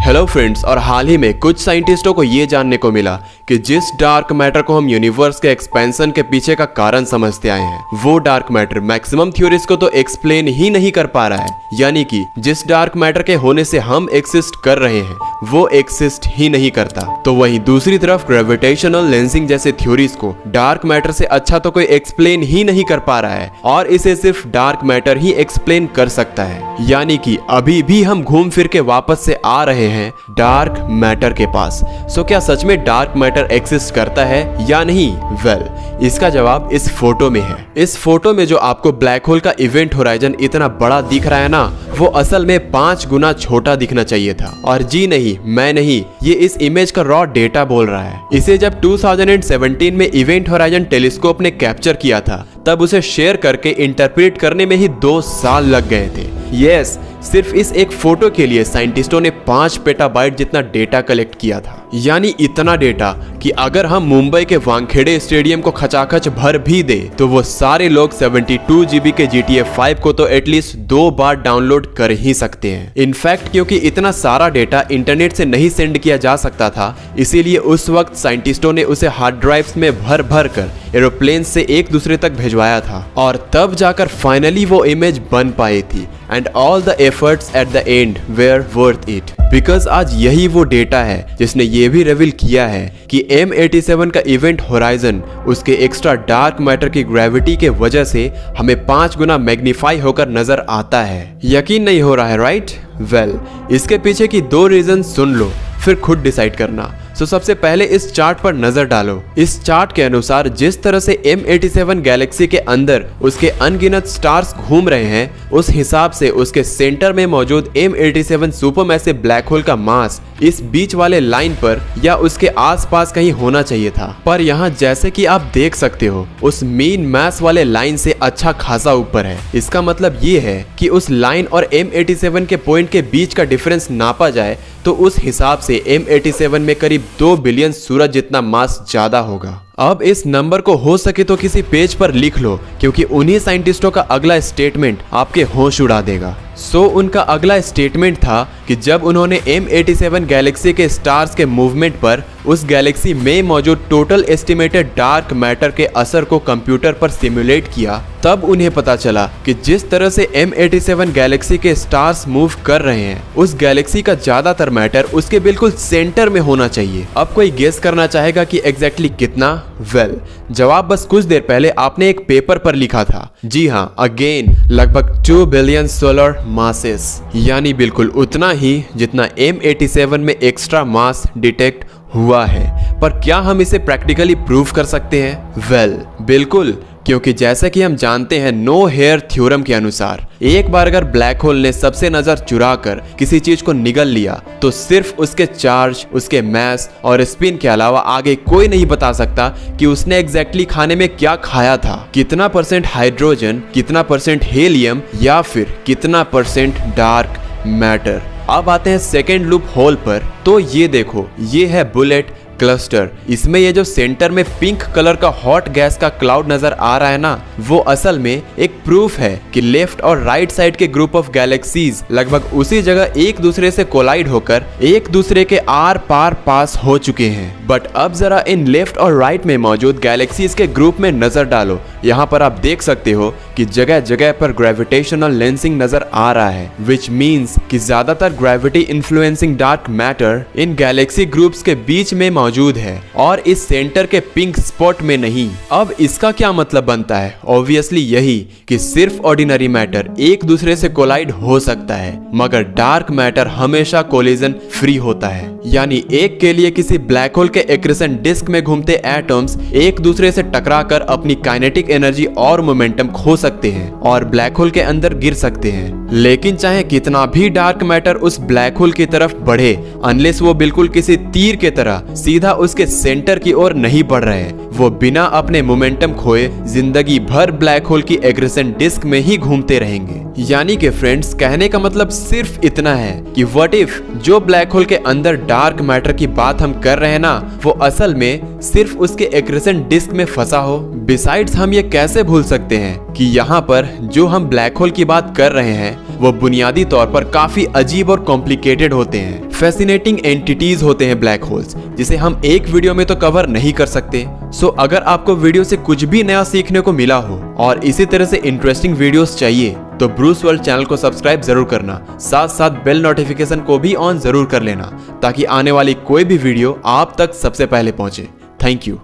Hello friends, और हाल ही में कुछ साइंटिस्टों को ये जानने को मिला कि जिस डार्क मैटर को हम यूनिवर्स के एक्सपेंशन के पीछे का कारण समझते आए हैं, वो डार्क मैटर मैक्सिमम थ्योरीज को तो एक्सप्लेन ही नहीं कर पा रहा है। यानी कि जिस डार्क मैटर के होने से हम एक्सिस्ट कर रहे हैं वो एक्सिस्ट ही नहीं करता। तो वहीं दूसरी तरफ ग्रेविटेशनल लेंसिंग जैसे थ्योरीज को डार्क मैटर से अच्छा तो कोई एक्सप्लेन ही नहीं कर पा रहा है और इसे सिर्फ डार्क मैटर ही एक्सप्लेन कर सकता है। यानी कि अभी भी हम घूम फिर के वापस से आ रहे हैं डार्क मैटर के पास। सो क्या सच में डार्क मैटर एक्सिस्ट करता है या नहीं? इसका जवाब इस फोटो में है। इस फोटो में जो आपको ब्लैक होल का इवेंट होराइजन इतना बड़ा दिख रहा है ना, वो असल में 5 गुना छोटा दिखना चाहिए था। और जी नहीं, मैं नहीं, ये इस इमेज का रॉ डेटा बोल रहा है। इसे जब 2017 में इवेंट होराइजन टेलीस्कोप ने कैप्चर किया था, तब उसे शेयर करके इंटरप्रेट करने में ही 2 साल लग गए थे। यस, सिर्फ इस एक फोटो के लिए साइंटिस्टों ने 5 पेटाबाइट जितना डेटा कलेक्ट किया था। यानी इतना डेटा कि अगर हम मुंबई के वानखेड़े स्टेडियम को खचाखच भर भी दे तो वो सारे लोग 72 GB के GTA 5 को तो एटलीस्ट 2 बार डाउनलोड कर ही सकते हैं। इनफैक्ट क्योंकि इतना सारा डेटा इंटरनेट से नहीं सेंड किया जा सकता था, इसीलिए उस वक्त साइंटिस्टों ने उसे हार्ड ड्राइव्स में भर भर कर एरोप्लेन से एक दूसरे तक भिजवाया था और तब जाकर फाइनली वो इमेज बन पाई थी। And all the efforts at the end were worth it, because आज यही वो डेटा है जिसने ये भी रिवील किया है कि M87 का इवेंट होराइजन उसके एक्स्ट्रा डार्क मैटर की ग्रेविटी के वजह से हमें 5 गुना मैग्नीफाई होकर नजर आता है। यकीन नहीं हो रहा है, राइट? इसके पीछे की 2 रीजन सुन लो, फिर खुद डिसाइड करना। तो सबसे पहले इस चार्ट पर नजर डालो। इस चार्ट के अनुसार जिस तरह से M87 गैलेक्सी के अंदर उसके अनगिनत स्टार्स घूम रहे हैं, उस हिसाब से उसके सेंटर में मौजूद M87 सुपरमैसिव ब्लैक होल का मास इस बीच वाले लाइन पर या उसके आसपास कहीं होना चाहिए था। पर यहाँ जैसे कि आप देख सकते हो, उस मेन मास वाले लाइन से अच्छा खासा ऊपर है। इसका मतलब ये है कि उस लाइन और M87 के पॉइंट के बीच का डिफरेंस नापा जाए तो उस हिसाब से M87 में करीब 2 बिलियन सूरज जितना मास ज्यादा होगा। अब इस नंबर को हो सके तो किसी पेज पर लिख लो, क्योंकि उन्हीं साइंटिस्टों का अगला स्टेटमेंट आपके होश उड़ा देगा। उनका अगला स्टेटमेंट था कि जब उन्होंने M87 गैलेक्सी के स्टार्स के मूवमेंट पर उस गैलेक्सी में मौजूद टोटल एस्टिमेटेड डार्क मैटर के असर को कंप्यूटर पर सिमुलेट किया, तब उन्हें पता चला कि जिस तरह से M87 गैलेक्सी के स्टार्स मूव कर रहे हैं, उस गैलेक्सी का ज्यादातर मैटर उसके बिल्कुल सेंटर में होना चाहिए। अब कोई गेस करना चाहेगा कि एग्जैक्टली कितना? जवाब बस कुछ देर पहले आपने एक पेपर पर लिखा था। जी हाँ, अगेन लगभग 2 बिलियन सोलर मासेस, यानी बिल्कुल उतना ही जितना M87 में एक्स्ट्रा मास डिटेक्ट हुआ है। पर क्या हम इसे प्रैक्टिकली प्रूव कर सकते हैं? बिल्कुल, क्योंकि जैसा कि हम जानते हैं नो हेयर थ्योरम के अनुसार एक बार अगर ब्लैक होल ने सबसे नजर चुरा कर किसी चीज को निगल लिया तो सिर्फ उसके चार्ज, उसके मास और स्पिन के अलावा आगे कोई नहीं बता सकता कि उसने एग्जैक्टली खाने में क्या खाया था। कितना % हाइड्रोजन, कितना % हेलियम या फिर कितना % डार्क मैटर। अब आते हैं सेकेंड लूप होल पर। तो ये देखो, ये है बुलेट क्लस्टर। इसमें ये जो सेंटर में पिंक कलर का हॉट गैस का क्लाउड नजर आ रहा है ना, वो असल में एक प्रूफ है कि लेफ्ट और राइट साइड के ग्रुप ऑफ गैलेक्सीज लगभग उसी जगह एक दूसरे से कोलाइड होकर एक दूसरे के आर पार पास हो चुके हैं। बट अब जरा इन लेफ्ट और राइट में मौजूद गैलेक्सीज के ग्रुप में नजर डालो। यहाँ पर आप देख सकते हो कि जगह जगह पर ग्रेविटेशनल लेंसिंग नजर आ रहा है, विच मीन्स कि ज्यादातर gravity influencing dark matter in Galaxy groups के बीच में मौजूद है और इस सेंटर के पिंक स्पॉट में नहीं। अब इसका क्या मतलब बनता है? ऑब्वियसली यही कि सिर्फ ऑर्डिनरी मैटर एक दूसरे से कोलाइड हो सकता है, मगर डार्क मैटर हमेशा कोलिजन फ्री होता है। यानी एक के लिए किसी ब्लैक होल के एक्रेसेंट डिस्क में घूमते एटम्स एक दूसरे से टकराकर अपनी काइनेटिक एनर्जी और मोमेंटम खो सकते हैं और ब्लैक होल के अंदर गिर सकते हैं। लेकिन चाहे कितना भी डार्क मैटर उस ब्लैक होल की तरफ बढ़े, अनलेस वो बिल्कुल किसी तीर के तरह सीधा उसके सेंटर की ओर नहीं बढ़ रहे, वो बिना अपने मोमेंटम खोए जिंदगी भर ब्लैक होल की एग्रेसेंट डिस्क में ही घूमते रहेंगे। यानी कि फ्रेंड्स, कहने का मतलब सिर्फ इतना है कि व्हाट इफ जो ब्लैक होल के अंदर डार्क मैटर की बात हम कर रहे हैं ना, वो असल में सिर्फ उसके एक्रेसेंट डिस्क में फंसा हो। बिसाइड्स हम ये कैसे भूल सकते हैं कि यहाँ पर जो हम ब्लैक होल की बात कर रहे हैं वो बुनियादी तौर पर काफी अजीब और कॉम्प्लिकेटेड होते हैं। फैसिनेटिंग एंटिटीज होते हैं ब्लैक होल्स, जिसे हम एक वीडियो में तो कवर नहीं कर सकते। सो अगर आपको वीडियो से कुछ भी नया सीखने को मिला हो और इसी तरह से इंटरेस्टिंग वीडियोस चाहिए तो ब्रूस वर्ल्ड चैनल को सब्सक्राइब जरूर करना, साथ साथ बेल नोटिफिकेशन को भी ऑन जरूर कर लेना ताकि आने वाली कोई भी वीडियो आप तक सबसे पहले पहुंचे। Thank you.